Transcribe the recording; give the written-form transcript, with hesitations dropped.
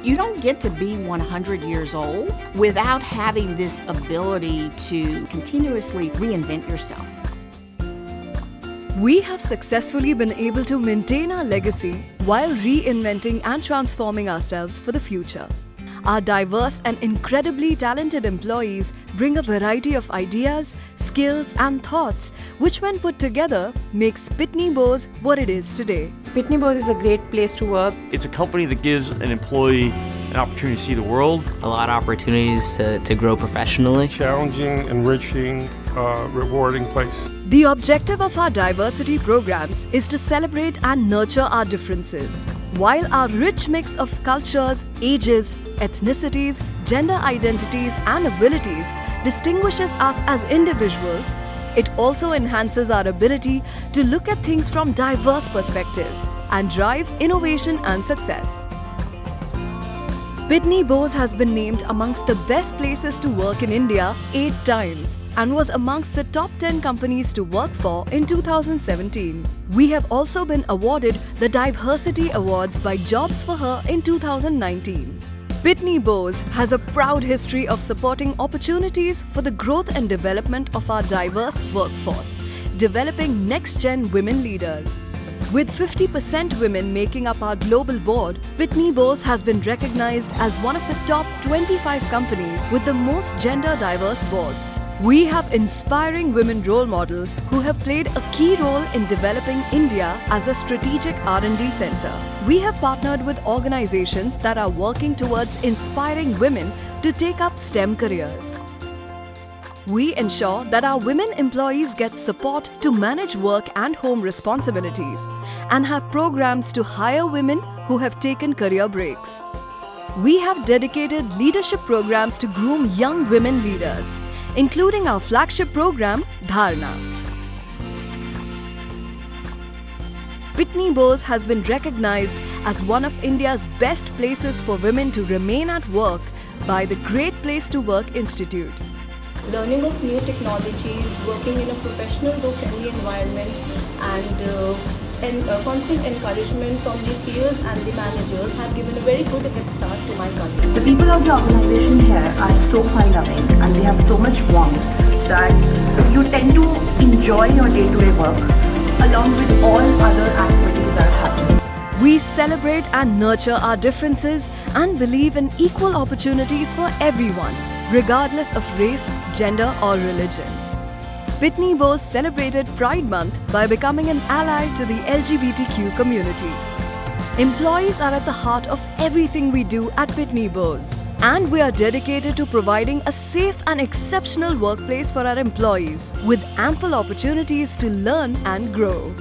You don't get to be 100 years old without having this ability to continuously reinvent yourself. We have successfully been able to maintain our legacy while reinventing and transforming ourselves for the future. Our diverse and incredibly talented employees bring a variety of ideas, skills and thoughts which when put together makes Pitney Bowes what it is today. Pitney Bowes is a great place to work. It's a company that gives an employee an opportunity to see the world. A lot of opportunities to grow professionally. Challenging, enriching, rewarding place. The objective of our diversity programs is to celebrate and nurture our differences. While our rich mix of cultures, ages, ethnicities, gender identities and abilities distinguishes us as individuals, it also enhances our ability to look at things from diverse perspectives and drive innovation and success. Pitney Bowes has been named amongst the best places to work in India 8 times and was amongst the top 10 companies to work for in 2017. We have also been awarded the Diversity Awards by Jobs for Her in 2019. Pitney Bowes has a proud history of supporting opportunities for the growth and development of our diverse workforce, developing next-gen women leaders. With 50% women making up our global board, Pitney Bowes has been recognized as one of the top 25 companies with the most gender-diverse boards. We have inspiring women role models who have played a key role in developing India as a strategic R&D center. We have partnered with organizations that are working towards inspiring women to take up STEM careers. We ensure that our women employees get support to manage work and home responsibilities and have programs to hire women who have taken career breaks. We have dedicated leadership programs to groom young women leaders, including our flagship program, Dharna. Pitney Bowes has been recognized as one of India's best places for women to remain at work by the Great Place to Work Institute. Learning of new technologies, working in a professional though friendly environment and constant encouragement from the peers and the managers have given a very good head start to my career. The people of the organization here are so fun-loving and they have so much warmth that you tend to enjoy your day-to-day work along with all other activities that happen. We celebrate and nurture our differences and believe in equal opportunities for everyone, regardless of race, gender or religion. Pitney Bowes celebrated Pride Month by becoming an ally to the LGBTQ community. Employees are at the heart of everything we do at Pitney Bowes, and we are dedicated to providing a safe and exceptional workplace for our employees with ample opportunities to learn and grow.